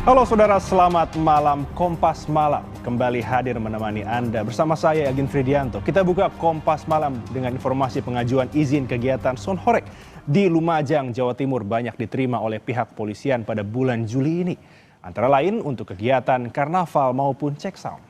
Halo saudara, selamat malam. Kompas Malam kembali hadir menemani Anda bersama saya Agin Fridianto. Kita buka Kompas Malam dengan informasi pengajuan izin kegiatan Sonhorek di Lumajang, Jawa Timur banyak diterima oleh pihak polisian pada bulan Juli ini. Antara lain untuk kegiatan karnaval maupun cek sound.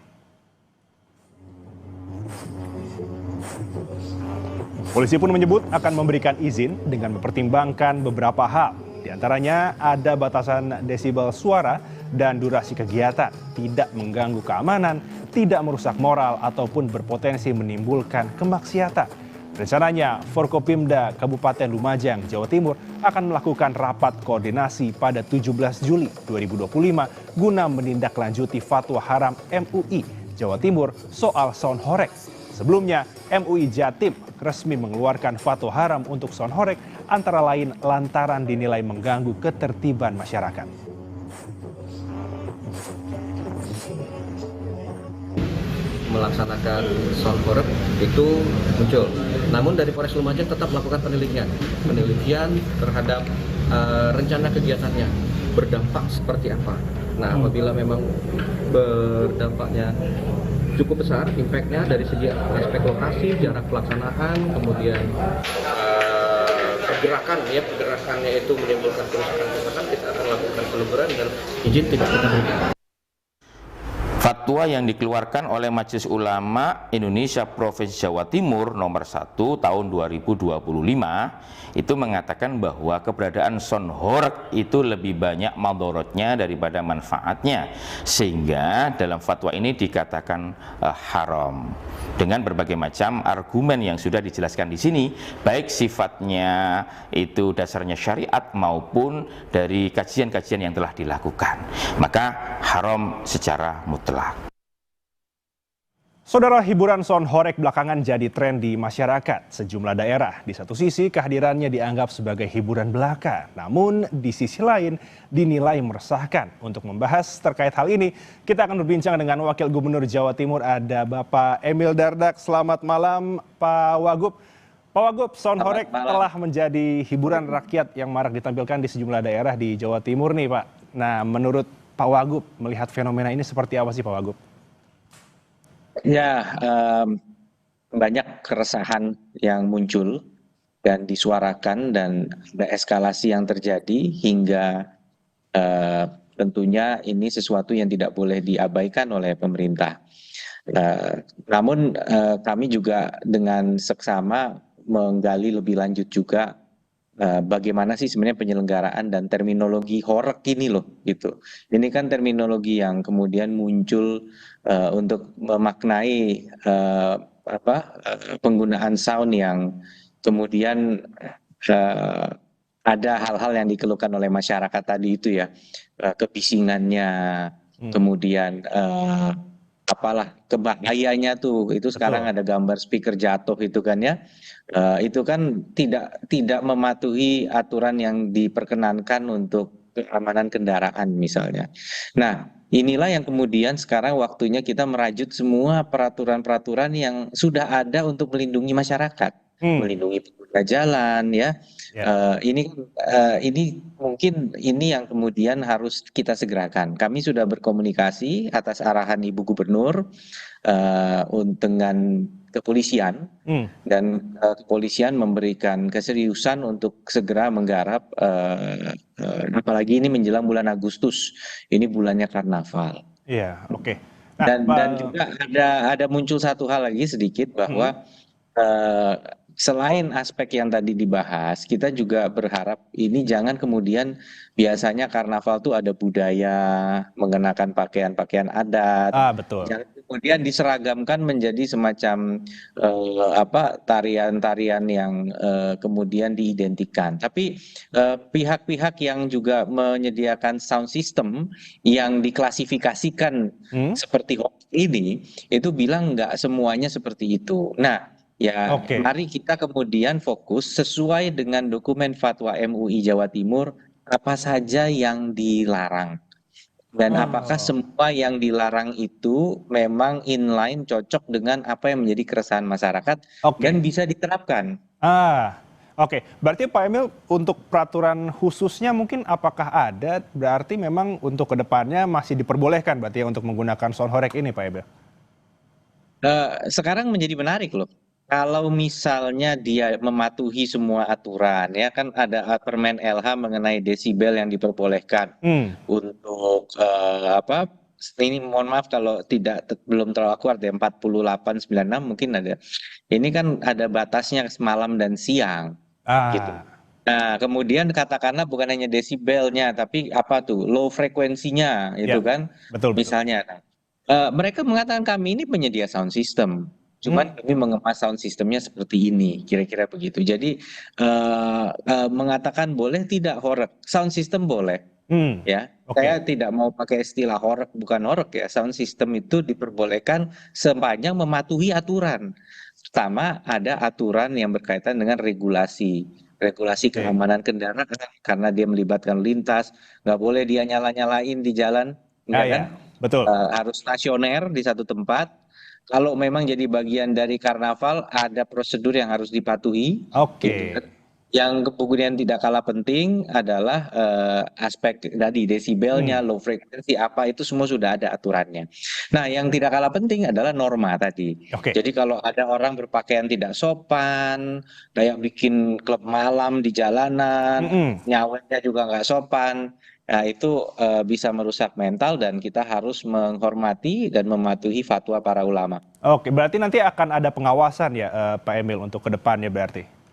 Polisi pun menyebut akan memberikan izin dengan mempertimbangkan beberapa hal. Di antaranya ada batasan desibel suara dan durasi kegiatan, tidak mengganggu keamanan, tidak merusak moral ataupun berpotensi menimbulkan kemaksiatan. Rencananya Forkopimda Kabupaten Lumajang, Jawa Timur akan melakukan rapat koordinasi pada 17 Juli 2025 guna menindaklanjuti fatwa haram MUI Jawa Timur soal Sonhorek. Sebelumnya, MUI Jatim resmi mengeluarkan fatwa haram untuk Sonhorek antara lain lantaran dinilai mengganggu ketertiban masyarakat. Melaksanakan Sonhorek itu muncul. Namun dari Polres Lumajang tetap melakukan penelitian terhadap rencana kegiatannya, berdampak seperti apa. Nah, apabila memang berdampaknya cukup besar, impact-nya dari segi aspek lokasi, jarak pelaksanaan, kemudian pergerakannya itu menimbulkan kerusakan, kita akan lakukan peneguran dan izin tidak kita berikan. Fatwa yang dikeluarkan oleh Majelis Ulama Indonesia Provinsi Jawa Timur nomor 1 tahun 2025 itu mengatakan bahwa keberadaan Sonhorek itu lebih banyak madorotnya daripada manfaatnya, sehingga dalam fatwa ini dikatakan haram dengan berbagai macam argumen yang sudah dijelaskan di sini, baik sifatnya itu dasarnya syariat maupun dari kajian-kajian yang telah dilakukan, maka haram secara mutlak. Saudara, hiburan Sonhorek belakangan jadi tren di masyarakat sejumlah daerah. Di satu sisi kehadirannya dianggap sebagai hiburan belaka, namun di sisi lain dinilai meresahkan. Untuk membahas terkait hal ini, kita akan berbincang dengan Wakil Gubernur Jawa Timur, ada Bapak Emil Dardak. Selamat malam Pak Wagub. Pak Wagub, Sonhorek telah menjadi hiburan rakyat yang marak ditampilkan di sejumlah daerah di Jawa Timur nih Pak. Nah, menurut Pak Wagub, melihat fenomena ini seperti apa sih Pak Wagub? Ya, banyak keresahan yang muncul dan disuarakan dan ada eskalasi yang terjadi hingga tentunya ini sesuatu yang tidak boleh diabaikan oleh pemerintah. Namun kami juga dengan seksama menggali lebih lanjut juga bagaimana sih sebenarnya penyelenggaraan dan terminologi horek ini loh gitu. Ini kan terminologi yang kemudian muncul untuk memaknai penggunaan sound yang kemudian ada hal-hal yang dikeluhkan oleh masyarakat tadi itu ya, kebisingannya, kemudian kebahayanya tuh itu. Sekarang ada gambar speaker jatuh itu kan ya, itu kan tidak mematuhi aturan yang diperkenankan untuk keamanan kendaraan misalnya. Nah, inilah yang kemudian sekarang waktunya kita merajut semua peraturan-peraturan yang sudah ada untuk melindungi masyarakat, melindungi pengguna jalan ya. Ini mungkin ini yang kemudian harus kita segerakan. Kami sudah berkomunikasi atas arahan Ibu Gubernur dengan kepolisian dan kepolisian memberikan keseriusan untuk segera menggarap apalagi ini menjelang bulan Agustus, ini bulannya karnaval. Iya, oke. Dan juga ada muncul satu hal lagi sedikit bahwa selain aspek yang tadi dibahas, kita juga berharap ini jangan kemudian biasanya karnaval tuh ada budaya mengenakan pakaian-pakaian adat. Betul. Jangan kemudian diseragamkan menjadi semacam tarian-tarian yang kemudian diidentikan. Tapi pihak-pihak yang juga menyediakan sound system yang diklasifikasikan seperti hoax ini itu bilang nggak semuanya seperti itu. Nah, ya, mari kita kemudian fokus sesuai dengan dokumen fatwa MUI Jawa Timur apa saja yang dilarang dan apakah semua yang dilarang itu memang inline cocok dengan apa yang menjadi keresahan masyarakat dan bisa diterapkan. Oke, berarti Pak Emil untuk peraturan khususnya mungkin apakah ada, berarti memang untuk kedepannya masih diperbolehkan berarti ya untuk menggunakan sound horeg ini Pak Emil? Sekarang menjadi menarik loh. Kalau misalnya dia mematuhi semua aturan, ya kan ada Permen LH mengenai desibel yang diperbolehkan untuk apa? Ini mohon maaf kalau belum terlalu akurat ya 4896 mungkin ada. Ini kan ada batasnya malam dan siang gitu. Ah, Nah, kemudian katakanlah bukan hanya desibelnya, tapi apa tuh low frekuensinya itu ya, kan betul betul. misalnya. Nah, mereka mengatakan kami ini penyedia sound system, cuman kami mengemas sound systemnya seperti ini, kira-kira begitu. Jadi mengatakan boleh tidak horeg, sound system boleh, ya. Oke, Saya tidak mau pakai istilah horeg, bukan horeg ya. Sound system itu diperbolehkan sepanjang mematuhi aturan. Pertama, ada aturan yang berkaitan dengan regulasi oke. keamanan kendaraan karena dia melibatkan lintas, nggak boleh dia nyala-nyalain di jalan, Ah ya kan? ya, betul. Harus stasioner di satu tempat. Kalau memang jadi bagian dari karnaval, ada prosedur yang harus dipatuhi, gitu Oke. kan. Yang kemudian tidak kalah penting adalah aspek tadi desibelnya, low frequency apa itu semua sudah ada aturannya. Nah, yang tidak kalah penting adalah norma tadi. Oke. Jadi kalau ada orang berpakaian tidak sopan, kayak bikin klub malam di jalanan, Mm-mm. nyawanya juga nggak sopan, nah itu bisa merusak mental dan kita harus menghormati dan mematuhi fatwa para ulama. Oke, berarti nanti akan ada pengawasan ya Pak Emil untuk ke depannya berarti?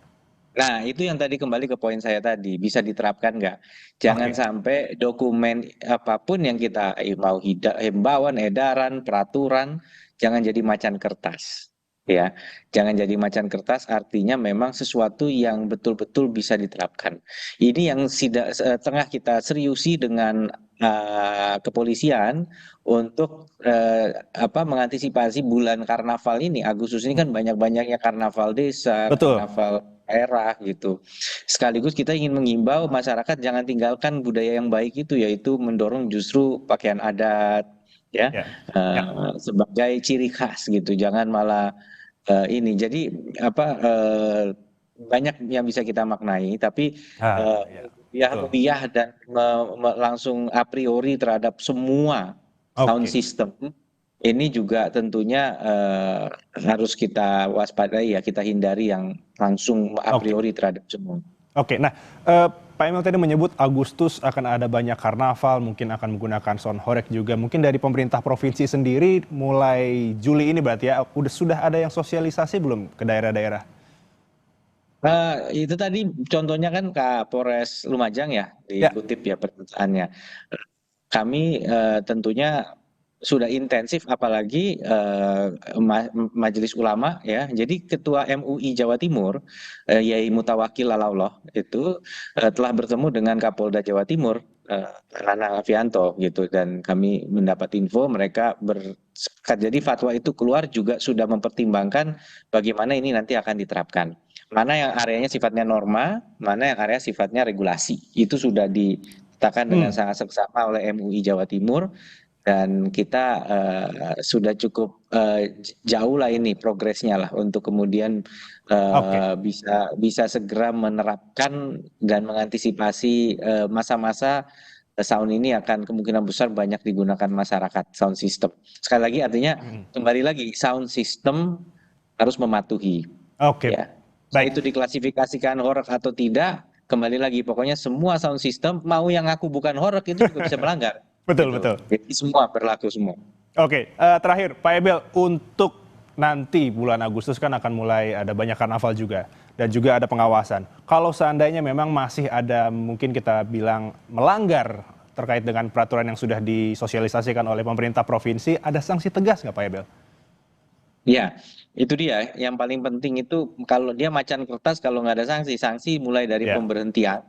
Nah, itu yang tadi kembali ke poin saya tadi, bisa diterapkan nggak? Jangan Oke. sampai dokumen apapun yang kita mau himbauan, edaran, peraturan, jangan jadi macan kertas. Ya, jangan jadi macan kertas artinya memang sesuatu yang betul-betul bisa diterapkan. Ini yang tengah kita seriusi dengan kepolisian untuk mengantisipasi bulan karnaval ini. Agustus ini kan banyak-banyaknya karnaval desa, Betul. karnaval daerah gitu. Sekaligus kita ingin mengimbau masyarakat jangan tinggalkan budaya yang baik itu, yaitu mendorong justru pakaian adat ya Ya. Ya. sebagai ciri khas gitu. Jangan malah ini. Jadi banyak yang bisa kita maknai, tapi Ah, ya. Betul. rupiah dan langsung a priori terhadap semua sound Oke. system ini juga tentunya harus kita waspadai ya, kita hindari yang langsung a Oke. priori terhadap semua. Oke. Nah, Pak Emil tadi menyebut Agustus akan ada banyak karnaval, mungkin akan menggunakan sound horeg juga. Mungkin dari pemerintah provinsi sendiri mulai Juli ini berarti ya, sudah ada yang sosialisasi belum ke daerah-daerah? Itu tadi contohnya kan Kapolres Lumajang ya, Ya. dikutip ya pernyataannya. Kami tentunya sudah intensif, apalagi Majelis Ulama ya. Jadi Ketua MUI Jawa Timur, Yai Mutawakil Lalaullah itu telah bertemu dengan Kapolda Jawa Timur, Nana Afianto gitu, dan kami mendapat info mereka bersepakat. Jadi fatwa itu keluar juga sudah mempertimbangkan bagaimana ini nanti akan diterapkan. Mana yang areanya sifatnya norma, mana yang area sifatnya regulasi. Itu sudah ditetapkan dengan sangat seksama oleh MUI Jawa Timur. Dan kita sudah cukup jauh lah ini progresnya lah untuk kemudian Oke. bisa segera menerapkan dan mengantisipasi masa-masa sound ini akan kemungkinan besar banyak digunakan masyarakat, sound system. Sekali lagi artinya kembali lagi sound system harus mematuhi. Oke. Ya, Baik. itu diklasifikasikan horeg atau tidak, kembali lagi pokoknya semua sound system mau yang aku bukan horeg itu juga bisa melanggar. Betul, Gitu. betul. Jadi semua berlaku semua. Oke, terakhir Pak Emil, untuk nanti bulan Agustus kan akan mulai ada banyak karnaval juga dan juga ada pengawasan. Kalau seandainya memang masih ada mungkin kita bilang melanggar terkait dengan peraturan yang sudah disosialisasikan oleh pemerintah provinsi, ada sanksi tegas nggak Pak Emil? Ya, itu dia. Yang paling penting itu kalau dia macan kertas, kalau nggak ada sanksi, sanksi mulai dari Ya, pemberhentian.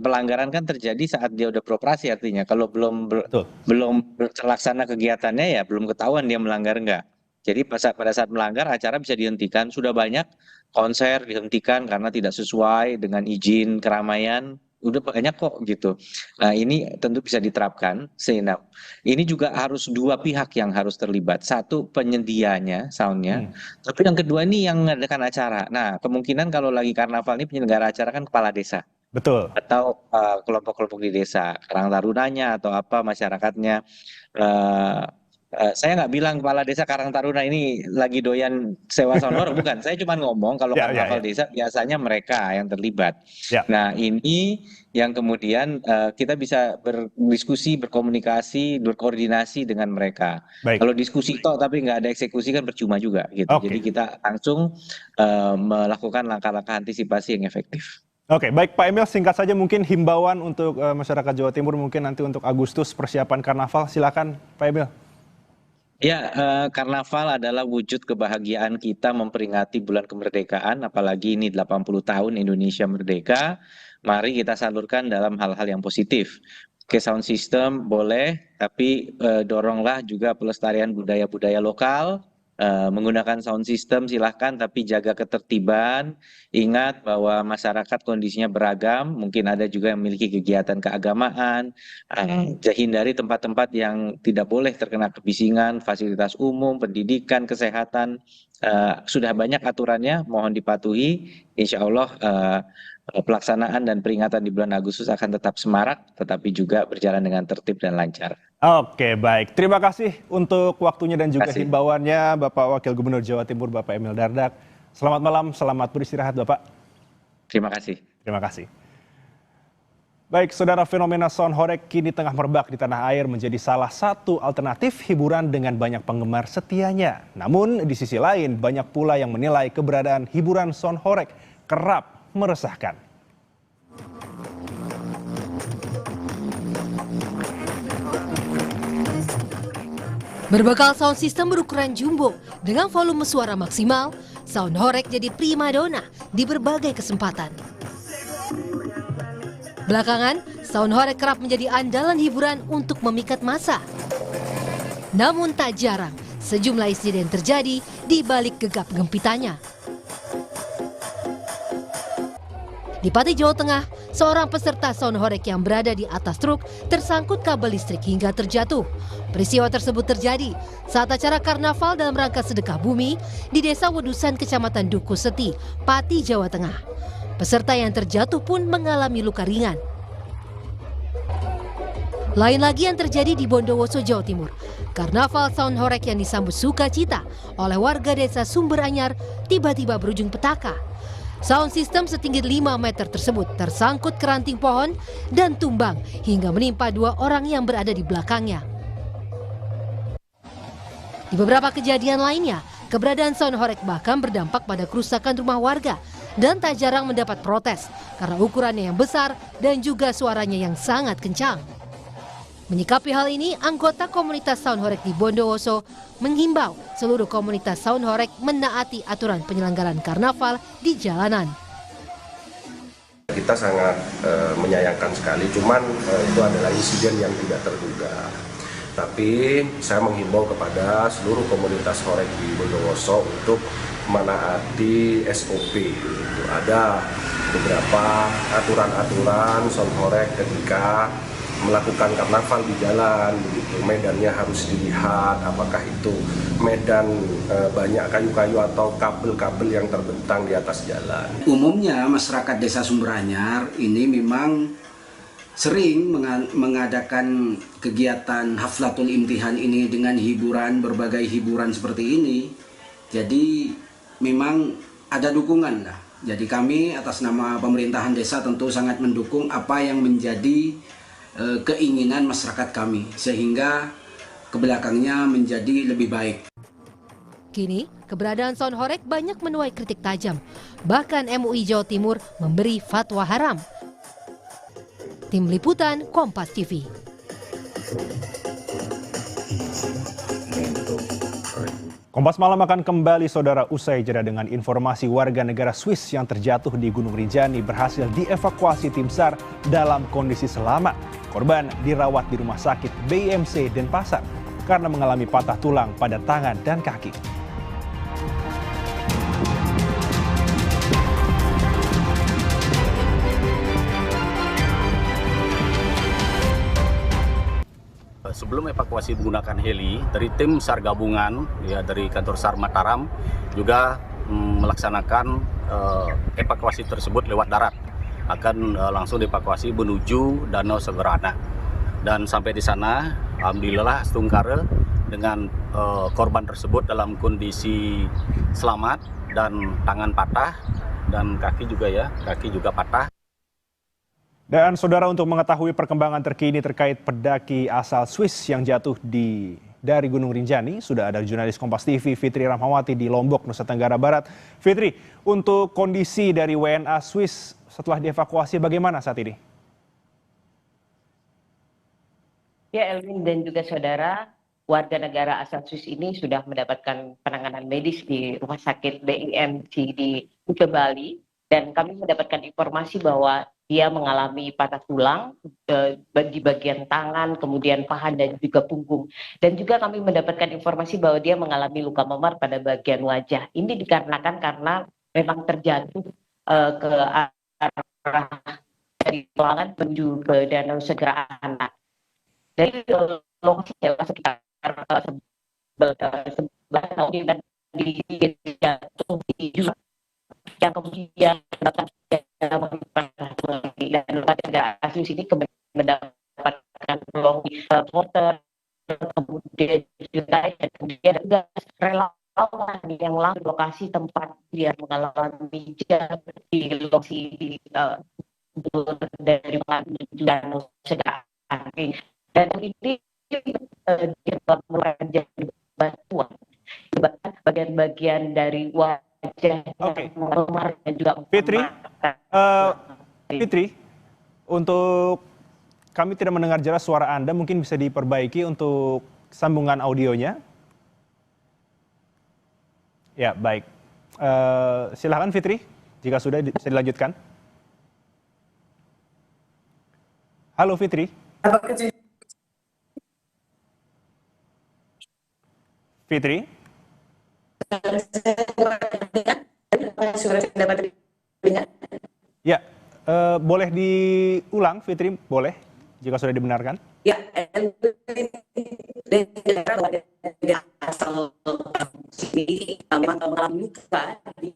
Pelanggaran kan terjadi saat dia udah beroperasi, artinya kalau betul. belum terlaksana kegiatannya ya belum ketahuan dia melanggar enggak. Jadi pada saat melanggar acara bisa dihentikan. Sudah banyak konser dihentikan karena tidak sesuai dengan izin keramaian udah banyak kok gitu. Nah ini tentu bisa diterapkan. Sehingga ini juga harus dua pihak yang harus terlibat. Satu penyedianya soundnya, tapi yang kedua ini yang mengadakan acara. Nah kemungkinan kalau lagi karnaval ini penyelenggara acara kan kepala desa Betul. atau kelompok-kelompok di desa, Karang Tarunanya atau apa masyarakatnya. Eh, saya nggak bilang kepala desa Karang Taruna ini lagi doyan sewa sound horeg, bukan. Saya cuma ngomong kalau Ya, karnaval desa biasanya mereka yang terlibat. Ya. Nah ini yang kemudian kita bisa berdiskusi, berkomunikasi, berkoordinasi dengan mereka. Baik. Kalau diskusi toh tapi nggak ada eksekusi kan percuma juga gitu. Oke. Jadi kita langsung melakukan langkah-langkah antisipasi yang efektif. Oke, baik Pak Emil, singkat saja mungkin himbauan untuk masyarakat Jawa Timur mungkin nanti untuk Agustus persiapan karnaval, silakan Pak Emil. Ya, karnaval adalah wujud kebahagiaan kita memperingati bulan kemerdekaan, apalagi ini 80 tahun Indonesia merdeka. Mari kita salurkan dalam hal-hal yang positif. Oke, sound system boleh, tapi doronglah juga pelestarian budaya-budaya lokal. Menggunakan sound system silahkan, tapi jaga ketertiban. Ingat bahwa masyarakat kondisinya beragam, mungkin ada juga yang memiliki kegiatan keagamaan. Hindari tempat-tempat yang tidak boleh terkena kebisingan, fasilitas umum, pendidikan, kesehatan. Sudah banyak aturannya, mohon dipatuhi. Insya Allah pelaksanaan dan peringatan di bulan Agustus akan tetap semarak, tetapi juga berjalan dengan tertib dan lancar. Oke, baik. Terima kasih untuk waktunya dan juga himbauannya Bapak Wakil Gubernur Jawa Timur Bapak Emil Dardak. Selamat malam, selamat beristirahat Bapak. Terima kasih. Terima kasih. Baik, saudara, fenomena sound horeg kini tengah merebak di tanah air menjadi salah satu alternatif hiburan dengan banyak penggemar setianya. Namun di sisi lain banyak pula yang menilai keberadaan hiburan sound horeg kerap meresahkan. Berbekal sound system berukuran jumbo dengan volume suara maksimal, sound horeg jadi primadona di berbagai kesempatan. Belakangan, sound horeg kerap menjadi andalan hiburan untuk memikat massa. Namun tak jarang, sejumlah insiden terjadi di balik gegap gempitannya. Di Pati, Jawa Tengah, seorang peserta sound horeg yang berada di atas truk tersangkut kabel listrik hingga terjatuh. Peristiwa tersebut terjadi saat acara karnaval dalam rangka sedekah bumi di Desa Wedusan, Kecamatan Duku Seti, Pati, Jawa Tengah. Peserta yang terjatuh pun mengalami luka ringan. Lain lagi yang terjadi di Bondowoso, Jawa Timur. Karnaval sound horeg yang disambut sukacita oleh warga desa Sumber Anyar tiba-tiba berujung petaka. Sound system setinggi 5 meter tersebut tersangkut ke ranting pohon dan tumbang hingga menimpa 2 orang yang berada di belakangnya. Di beberapa kejadian lainnya, keberadaan sound horeg bahkan berdampak pada kerusakan rumah warga dan tak jarang mendapat protes karena ukurannya yang besar dan juga suaranya yang sangat kencang. Menyikapi hal ini, anggota komunitas sound horeg di Bondowoso menghimbau seluruh komunitas sound horeg menaati aturan penyelenggaraan karnaval di jalanan. Kita sangat menyayangkan sekali, cuman itu adalah insiden yang tidak terduga. Tapi saya menghimbau kepada seluruh komunitas horeg di Bondowoso untuk menaati SOP. Ada beberapa aturan-aturan sound horeg ketika melakukan karnaval di jalan, begitu. Medannya harus dilihat, apakah itu medan banyak kayu-kayu atau kabel-kabel yang terbentang di atas jalan. Umumnya masyarakat Desa Sumber Anyar ini memang sering mengadakan kegiatan haflatul imtihan ini dengan hiburan, berbagai hiburan seperti ini. Jadi memang ada dukungan lah. Jadi kami atas nama pemerintahan desa tentu sangat mendukung apa yang menjadi keinginan masyarakat kami, sehingga kebelakangnya menjadi lebih baik. Kini, keberadaan sound horeg banyak menuai kritik tajam. Bahkan MUI Jawa Timur memberi fatwa haram. Tim Liputan Kompas TV. Kompas Malam akan kembali saudara usai jeda dengan informasi warga negara Swiss yang terjatuh di Gunung Rinjani berhasil dievakuasi tim SAR dalam kondisi selamat. Korban dirawat di rumah sakit BIMC Denpasar karena mengalami patah tulang pada tangan dan kaki. sebelum evakuasi menggunakan heli, dari tim SAR gabungan ya dari kantor SAR Mataram juga melaksanakan evakuasi tersebut lewat darat. Akan langsung dievakuasi menuju Danau Seberana. Dan sampai di sana, alhamdulillah Stungkare dengan korban tersebut dalam kondisi selamat dan tangan patah dan kaki juga patah. Dan saudara, untuk mengetahui perkembangan terkini terkait pendaki asal Swiss yang jatuh dari Gunung Rinjani, sudah ada jurnalis Kompas TV Fitri Rahmawati di Lombok, Nusa Tenggara Barat. Fitri, untuk kondisi dari WNA Swiss setelah dievakuasi bagaimana saat ini? Ya, Elvin dan juga saudara, warga negara asal Swiss ini sudah mendapatkan penanganan medis di Rumah Sakit BIMC di Kuta Bali, dan kami mendapatkan informasi bahwa dia mengalami patah tulang di bagian tangan, kemudian paha dan juga punggung. Dan juga kami mendapatkan informasi bahwa dia mengalami luka memar pada bagian wajah. Ini dikarenakan karena memang terjatuh ke arah dari Pelangan menuju ke Danau Segerana. Dari lokasi sekitar 11 tahun dan di yang kemudian dan warga asli sini mendapatkan tolong porter, kemudian juga relawan yang langsung lokasi tempat dia mengalami di lokasi dari Danau Segerana. Dan ini merupakan bantuan bagian-bagian dari wajah memar dan juga Fitri, untuk kami tidak mendengar jelas suara Anda, mungkin bisa diperbaiki untuk sambungan audionya. Ya, baik. Silakan Fitri, jika sudah bisa dilanjutkan. Halo Fitri. Fitri? Ya, boleh diulang Fitri, boleh, jika sudah dibenarkan. Ya, asal ini memang mengalami luka di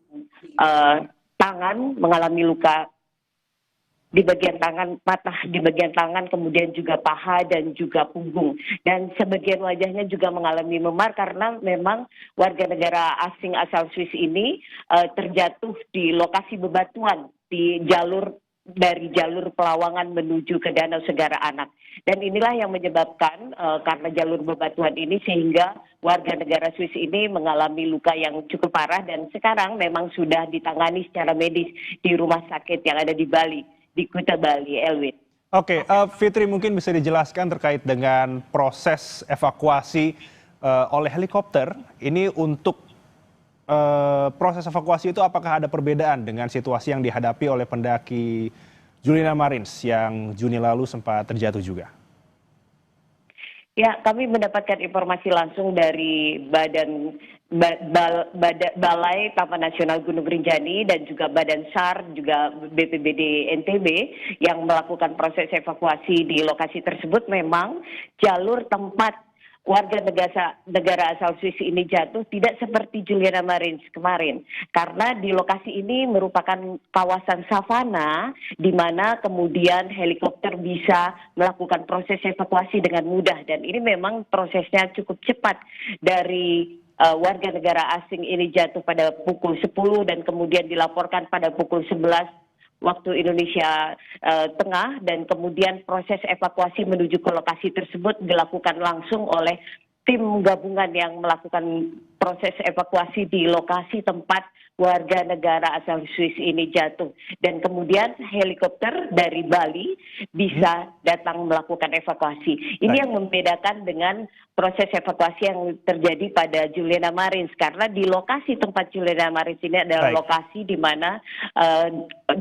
tangan, mengalami luka di bagian tangan, patah di bagian tangan, kemudian juga paha dan juga punggung. Dan sebagian wajahnya juga mengalami memar karena memang warga negara asing asal Swiss ini terjatuh di lokasi bebatuan di dari jalur Pelawangan menuju ke Danau Segara Anak. Dan inilah yang menyebabkan karena jalur bebatuan ini sehingga warga negara Swiss ini mengalami luka yang cukup parah dan sekarang memang sudah ditangani secara medis di rumah sakit yang ada di Bali, di Kuta Bali, Elwin. Oke, Fitri, mungkin bisa dijelaskan terkait dengan proses evakuasi oleh helikopter. Ini untuk proses evakuasi itu apakah ada perbedaan dengan situasi yang dihadapi oleh pendaki Juliana Marins yang Juni lalu sempat terjatuh juga? Ya, kami mendapatkan informasi langsung dari Balai Taman Nasional Gunung Rinjani dan juga Badan SAR, juga BPBD NTB yang melakukan proses evakuasi di lokasi tersebut. Memang jalur tempat warga negara asal Swiss ini jatuh tidak seperti Juliana Marins kemarin, karena di lokasi ini merupakan kawasan savana di mana kemudian helikopter bisa melakukan proses evakuasi dengan mudah, dan ini memang prosesnya cukup cepat. Dari warga negara asing ini jatuh pada pukul 10 dan kemudian dilaporkan pada pukul 11 waktu Indonesia Tengah, dan kemudian proses evakuasi menuju ke lokasi tersebut dilakukan langsung oleh tim gabungan yang melakukan proses evakuasi di lokasi tempat warga negara asal Swiss ini jatuh. Dan kemudian helikopter dari Bali bisa datang melakukan evakuasi. Ini yang membedakan dengan proses evakuasi yang terjadi pada Juliana Marins, karena di lokasi tempat Juliana Marins ini adalah lokasi di mana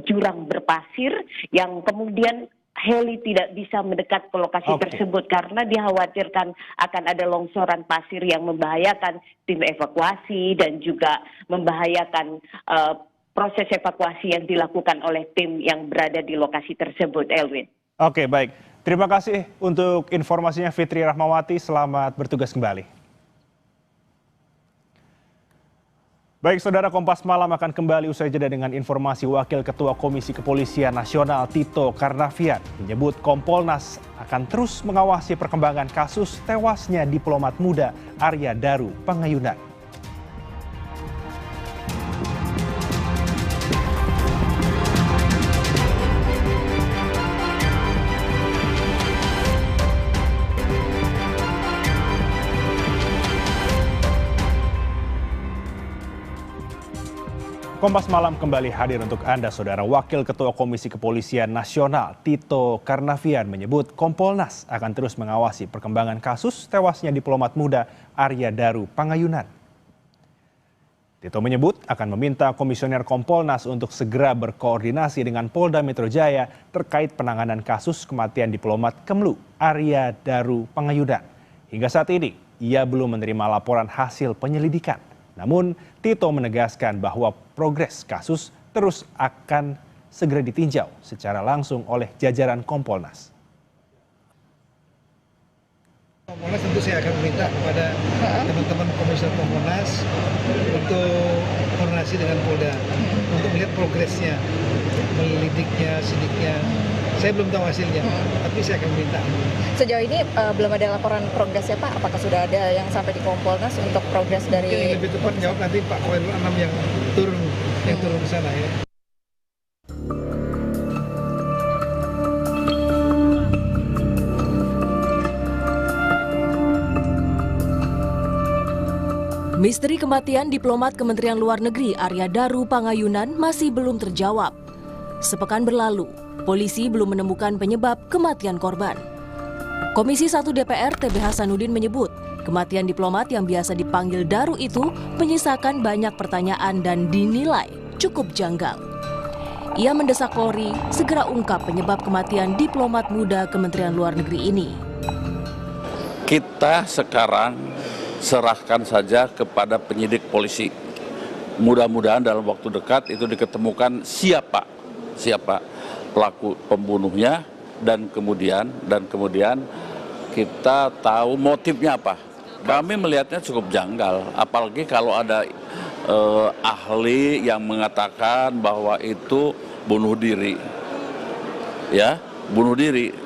jurang berpasir yang kemudian heli tidak bisa mendekat ke lokasi tersebut karena dikhawatirkan akan ada longsoran pasir yang membahayakan tim evakuasi dan juga membahayakan proses evakuasi yang dilakukan oleh tim yang berada di lokasi tersebut, Elwin. Oke, baik. Terima kasih untuk informasinya Fitri Rahmawati, selamat bertugas kembali. Baik, Saudara, Kompas Malam akan kembali usai jeda dengan informasi Wakil Ketua Komisi Kepolisian Nasional Tito Karnavian menyebut Kompolnas akan terus mengawasi perkembangan kasus tewasnya diplomat muda Arya Daru Pangayunan. Kompas Malam kembali hadir untuk Anda, Saudara. Wakil Ketua Komisi Kepolisian Nasional Tito Karnavian menyebut Kompolnas akan terus mengawasi perkembangan kasus tewasnya diplomat muda Arya Daru Pangayunan. Tito menyebut akan meminta Komisioner Kompolnas untuk segera berkoordinasi dengan Polda Metro Jaya terkait penanganan kasus kematian diplomat Kemlu Arya Daru Pangayunan. Hingga saat ini, ia belum menerima laporan hasil penyelidikan. Namun, Tito menegaskan bahwa progres kasus terus akan segera ditinjau secara langsung oleh jajaran Kompolnas. Kompolnas tentu saya akan meminta kepada teman-teman Komisioner Kompolnas untuk koordinasi dengan Polda untuk melihat progresnya, melidiknya, sidiknya. Saya belum tahu hasilnya, tapi saya akan minta. Sejauh ini belum ada laporan progresnya, Pak. Apakah sudah ada yang sampai di Kompolnas untuk progres dari? Mungkin yang lebih tepat jawab nanti Pak Khairul Anam yang turun ke sana ya. Misteri kematian diplomat Kementerian Luar Negeri Arya Daru Pangayunan masih belum terjawab. Sepekan berlalu, polisi belum menemukan penyebab kematian korban. Komisi 1 DPR TB Hasanuddin menyebut, kematian diplomat yang biasa dipanggil Daru itu menyisakan banyak pertanyaan dan dinilai cukup janggal. Ia mendesak Polri segera ungkap penyebab kematian diplomat muda Kementerian Luar Negeri ini. Kita sekarang serahkan saja kepada penyidik polisi. Mudah-mudahan dalam waktu dekat itu diketemukan siapa pelaku pembunuhnya dan kemudian kita tahu motifnya apa. Kami melihatnya cukup janggal, apalagi kalau ada ahli yang mengatakan bahwa itu bunuh diri. Ya, bunuh diri.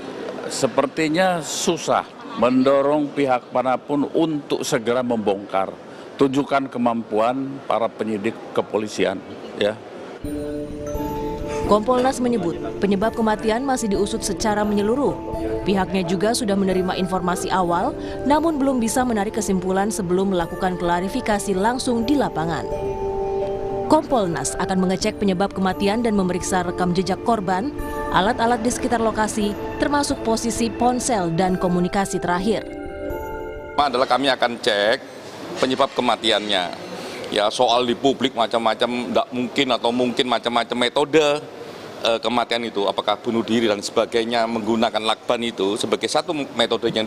Sepertinya susah mendorong pihak manapun untuk segera membongkar. Tunjukkan kemampuan para penyidik kepolisian, ya. Kompolnas menyebut penyebab kematian masih diusut secara menyeluruh. Pihaknya juga sudah menerima informasi awal, namun belum bisa menarik kesimpulan sebelum melakukan klarifikasi langsung di lapangan. Kompolnas akan mengecek penyebab kematian dan memeriksa rekam jejak korban, alat-alat di sekitar lokasi, termasuk posisi ponsel dan komunikasi terakhir. Adalah kami akan cek penyebab kematiannya. Ya, soal di publik macam-macam, tidak mungkin atau mungkin macam-macam metode kematian itu, apakah bunuh diri dan sebagainya menggunakan lakban itu sebagai satu metode yang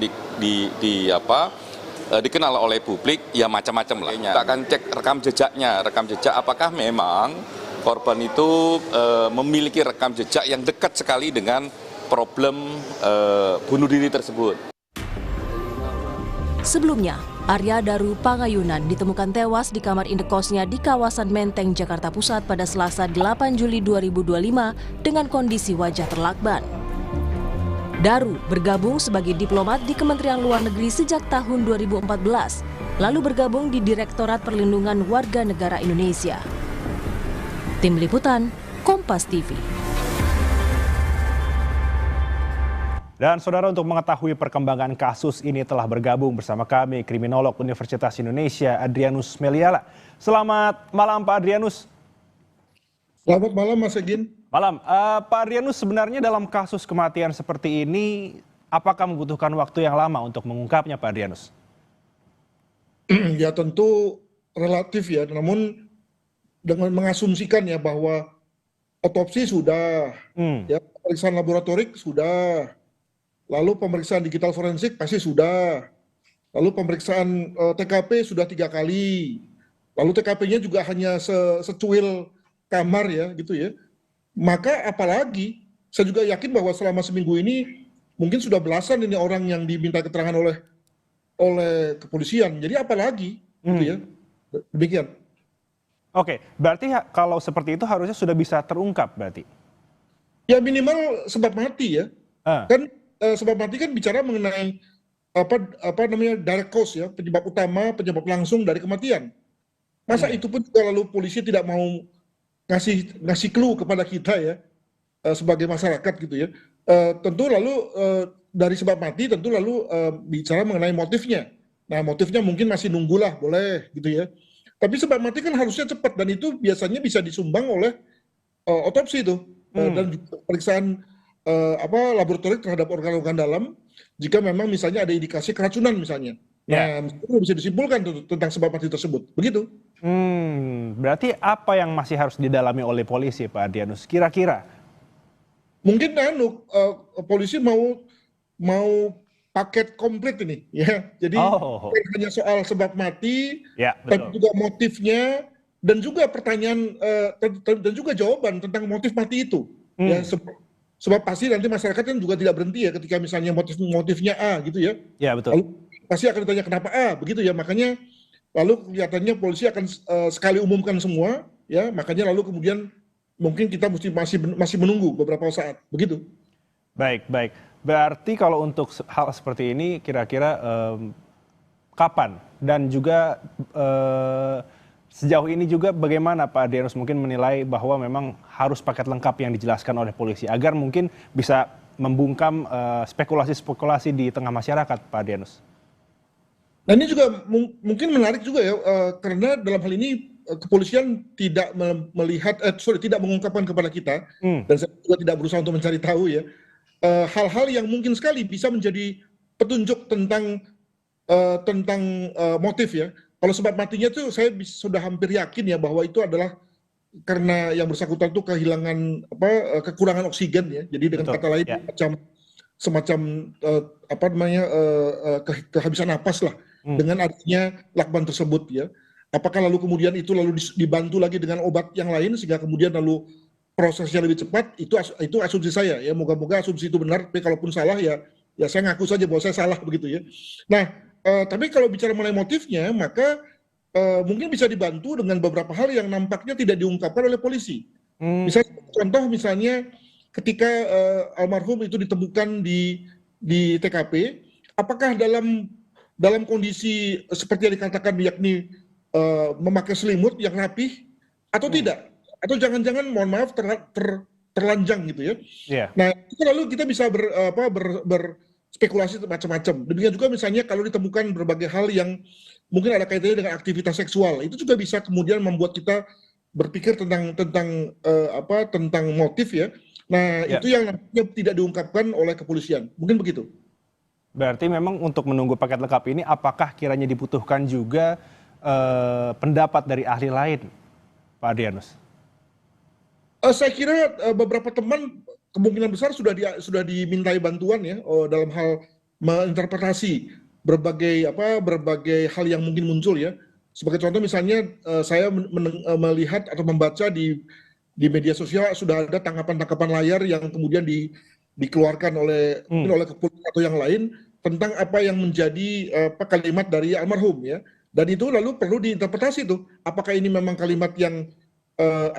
dikenal oleh publik, ya macam-macam lah. Kita akan cek rekam jejak apakah memang korban itu memiliki rekam jejak yang dekat sekali dengan problem bunuh diri tersebut. Sebelumnya, Arya Daru Pangayunan ditemukan tewas di kamar indekosnya di kawasan Menteng, Jakarta Pusat pada Selasa 8 Juli 2025 dengan kondisi wajah terlakban. Daru bergabung sebagai diplomat di Kementerian Luar Negeri sejak tahun 2014, lalu bergabung di Direktorat Perlindungan Warga Negara Indonesia. Tim Liputan, Kompas TV. Dan Saudara, untuk mengetahui perkembangan kasus ini telah bergabung bersama kami kriminolog Universitas Indonesia Adrianus Meliala. Selamat malam Pak Adrianus. Selamat malam Mas Egin. Malam. Pak Adrianus, sebenarnya dalam kasus kematian seperti ini, apakah membutuhkan waktu yang lama untuk mengungkapnya Pak Adrianus? Ya tentu relatif ya, namun dengan mengasumsikan ya bahwa otopsi sudah, ya pemeriksaan laboratorik sudah, lalu pemeriksaan digital forensik pasti sudah, lalu pemeriksaan TKP sudah 3 kali, lalu TKP-nya juga hanya secuil kamar ya gitu ya. Maka apalagi saya juga yakin bahwa selama seminggu ini mungkin sudah belasan ini orang yang diminta keterangan oleh kepolisian. Jadi apalagi gitu ya. Demikian. Oke, berarti kalau seperti itu harusnya sudah bisa terungkap berarti. Ya minimal sebab mati ya. Kan sebab mati kan bicara mengenai apa namanya direct cause ya, penyebab utama, penyebab langsung dari kematian. Masa itu pun juga lalu polisi tidak mau ngasih clue kepada kita ya sebagai masyarakat gitu ya. Tentu lalu dari sebab mati tentu lalu bicara mengenai motifnya. Nah motifnya mungkin masih nunggulah, boleh gitu ya. Tapi sebab mati kan harusnya cepat dan itu biasanya bisa disumbang oleh otopsi itu dan juga pemeriksaan laboratorik terhadap organ-organ dalam jika memang misalnya ada indikasi keracunan misalnya. Nah itu bisa disimpulkan tentang sebab mati tersebut. Begitu. Berarti apa yang masih harus didalami oleh polisi, Pak Adrianus? Kira-kira? Mungkin polisi mau paket komplit ini ya. Jadi hanya soal sebab mati, tapi juga motifnya dan juga pertanyaan dan juga jawaban tentang motif mati itu. Ya, sebab pasti nanti masyarakat kan juga tidak berhenti ya ketika misalnya motifnya A gitu ya. Ya betul. Lalu pasti akan ditanya kenapa A begitu ya. Makanya lalu kelihatannya polisi akan sekali umumkan semua ya. Makanya lalu kemudian mungkin kita masih menunggu beberapa saat, begitu. Baik. Berarti kalau untuk hal seperti ini kira-kira kapan dan juga sejauh ini juga bagaimana Pak Adrianus mungkin menilai bahwa memang harus paket lengkap yang dijelaskan oleh polisi agar mungkin bisa membungkam spekulasi-spekulasi di tengah masyarakat, Pak Adrianus? Nah ini juga mungkin menarik juga ya karena dalam hal ini kepolisian tidak tidak mengungkapkan kepada kita dan saya juga tidak berusaha untuk mencari tahu ya hal-hal yang mungkin sekali bisa menjadi petunjuk tentang motif ya. Kalau sebab matinya tuh saya sudah hampir yakin ya bahwa itu adalah karena yang bersangkutan tuh kehilangan kekurangan oksigen ya. Jadi dengan kata lain semacam kehabisan napas lah dengan adanya lakban tersebut ya. Apakah lalu kemudian itu lalu dibantu lagi dengan obat yang lain sehingga kemudian lalu prosesnya lebih cepat, itu asumsi saya ya. Moga-moga asumsi itu benar, tapi kalaupun salah ya saya ngaku saja bahwa saya salah begitu ya. Nah, tapi kalau bicara mengenai motifnya maka mungkin bisa dibantu dengan beberapa hal yang nampaknya tidak diungkapkan oleh polisi. Misalnya ketika almarhum itu ditemukan di TKP, apakah dalam kondisi seperti yang dikatakan yakni memakai selimut yang rapih atau tidak, atau jangan-jangan mohon maaf terlanjang gitu ya. Nah itu lalu kita bisa berspekulasi macam-macam. Demikian juga misalnya kalau ditemukan berbagai hal yang mungkin ada kaitannya dengan aktivitas seksual, itu juga bisa kemudian membuat kita berpikir tentang motif ya. Nah itu yang nantinya tidak diungkapkan oleh kepolisian. Mungkin begitu. Berarti memang untuk menunggu paket lengkap ini apakah kiranya dibutuhkan juga pendapat dari ahli lain, Pak Adrianus? Saya kira beberapa teman kemungkinan besar sudah dimintai bantuan ya dalam hal menginterpretasi berbagai hal yang mungkin muncul ya. Sebagai contoh misalnya saya melihat atau membaca di media sosial sudah ada tangkapan layar yang kemudian dikeluarkan oleh kepolisian atau yang lain tentang apa yang menjadi kalimat dari almarhum ya. Dan itu lalu perlu diinterpretasi tuh, apakah ini memang kalimat yang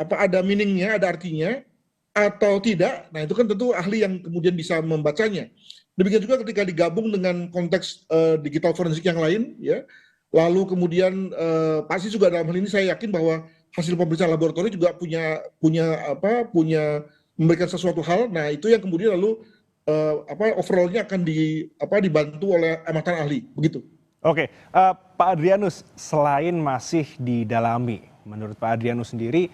ada meaningnya, ada artinya, atau tidak. Nah itu kan tentu ahli yang kemudian bisa membacanya. Demikian juga ketika digabung dengan konteks digital forensik yang lain, ya. Lalu kemudian pasti juga dalam hal ini saya yakin bahwa hasil pemeriksaan laboratorium juga punya memberikan sesuatu hal. Nah itu yang kemudian lalu overallnya akan dibantu oleh amatan ahli, begitu. Oke, Pak Adrianus, selain masih didalami, menurut Pak Adrianus sendiri,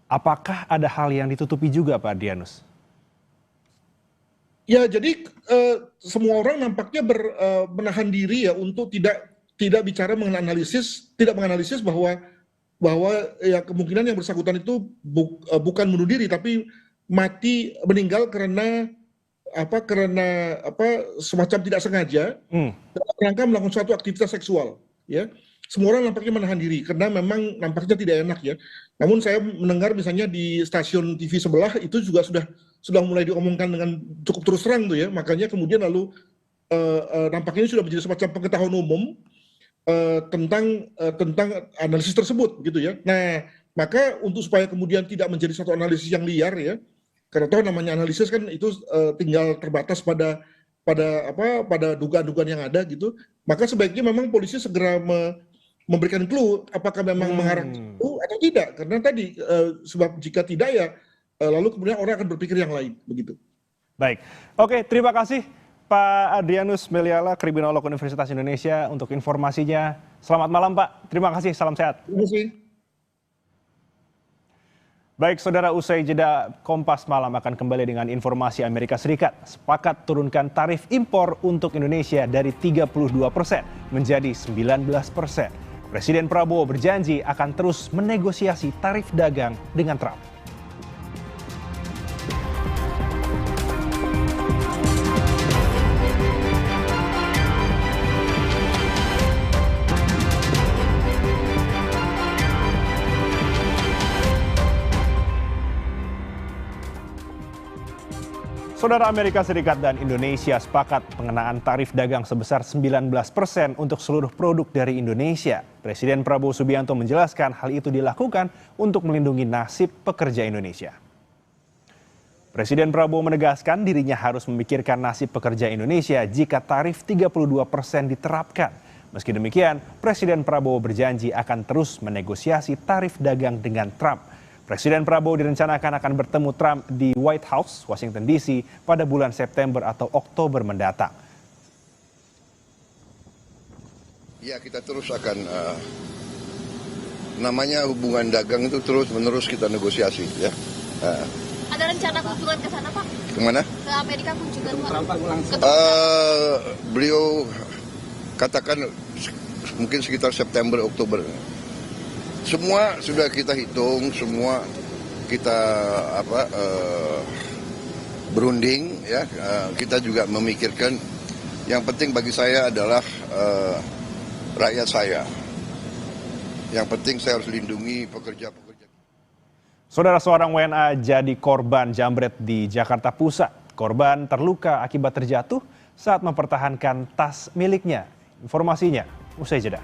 apakah ada hal yang ditutupi juga, Pak Adrianus? Ya, jadi semua orang nampaknya menahan diri ya untuk tidak bicara mengenai tidak menganalisis bahwa ya kemungkinan yang bersangkutan itu bukan bunuh diri, tapi meninggal karena semacam tidak sengaja dalam rangka melakukan suatu aktivitas seksual ya. semua orang nampaknya menahan diri karena memang nampaknya tidak enak ya. Namun saya mendengar misalnya di stasiun TV sebelah itu juga sudah mulai diomongkan dengan cukup terus terang tuh ya. Makanya kemudian lalu nampaknya ini sudah menjadi semacam pengetahuan umum tentang analisis tersebut gitu ya. Nah, maka untuk supaya kemudian tidak menjadi satu analisis yang liar ya, karena toh namanya analisis kan itu tinggal terbatas pada dugaan-dugaan yang ada gitu, maka sebaiknya memang polisi segera memberikan clue apakah memang mengarah ke situ atau tidak, karena tadi sebab jika tidak ya lalu kemudian orang akan berpikir yang lain begitu. Baik, oke, terima kasih Pak Adrianus Meliala, kriminolog Universitas Indonesia untuk informasinya. Selamat malam Pak, terima kasih, salam sehat. Terima kasih. Baik, saudara, usai jeda Kompas Malam akan kembali dengan informasi Amerika Serikat sepakat turunkan tarif impor untuk Indonesia dari 32% menjadi 19%. Presiden Prabowo berjanji akan terus menegosiasi tarif dagang dengan Trump. Saudara, Amerika Serikat dan Indonesia sepakat pengenaan tarif dagang sebesar 19% untuk seluruh produk dari Indonesia. Presiden Prabowo Subianto menjelaskan hal itu dilakukan untuk melindungi nasib pekerja Indonesia. Presiden Prabowo menegaskan dirinya harus memikirkan nasib pekerja Indonesia jika tarif 32% diterapkan. Meski demikian, Presiden Prabowo berjanji akan terus menegosiasi tarif dagang dengan Trump. Presiden Prabowo direncanakan akan bertemu Trump di White House, Washington DC pada bulan September atau Oktober mendatang. Ya, kita terus akan, namanya hubungan dagang itu terus-menerus kita negosiasi ya. Ada rencana kunjungan ke sana Pak? Kemana? Ke Amerika kunjungan Pak? Beliau katakan mungkin sekitar September, Oktober. Semua sudah kita hitung, semua kita berunding ya. Kita juga memikirkan yang penting bagi saya adalah rakyat saya. Yang penting saya harus lindungi pekerja-pekerja. Saudara, seorang WNA jadi korban jambret di Jakarta Pusat. Korban terluka akibat terjatuh saat mempertahankan tas miliknya. Informasinya usai jeda.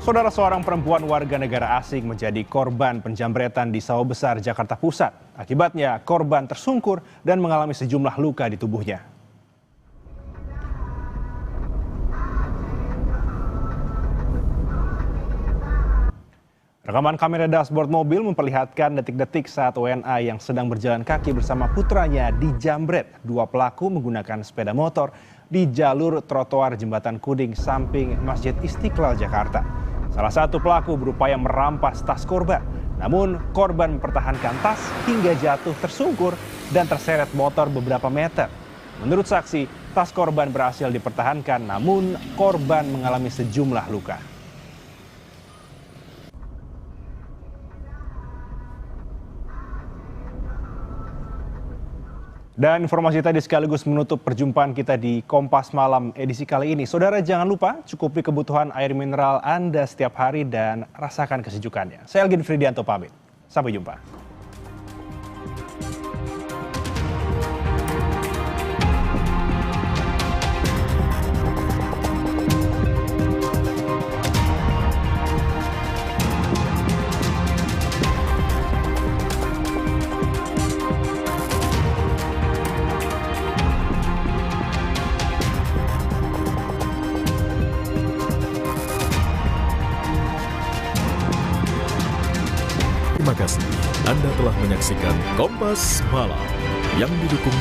Saudara, seorang perempuan warga negara asing menjadi korban penjambretan di Sawah Besar, Jakarta Pusat. Akibatnya, korban tersungkur dan mengalami sejumlah luka di tubuhnya. Rekaman kamera dashboard mobil memperlihatkan detik-detik saat WNA yang sedang berjalan kaki bersama putranya dijambret. Dua pelaku menggunakan sepeda motor di jalur trotoar Jembatan Kuning samping Masjid Istiqlal, Jakarta. Salah satu pelaku berupaya merampas tas korban, namun korban mempertahankan tas hingga jatuh tersungkur dan terseret motor beberapa meter. Menurut saksi, tas korban berhasil dipertahankan, namun korban mengalami sejumlah luka. Dan informasi tadi sekaligus menutup perjumpaan kita di Kompas Malam edisi kali ini. Saudara, jangan lupa cukupi kebutuhan air mineral Anda setiap hari dan rasakan kesejukannya. Saya Elgin Fridianto pamit. Sampai jumpa. Terima kasih Anda telah menyaksikan Kompas Malam yang didukung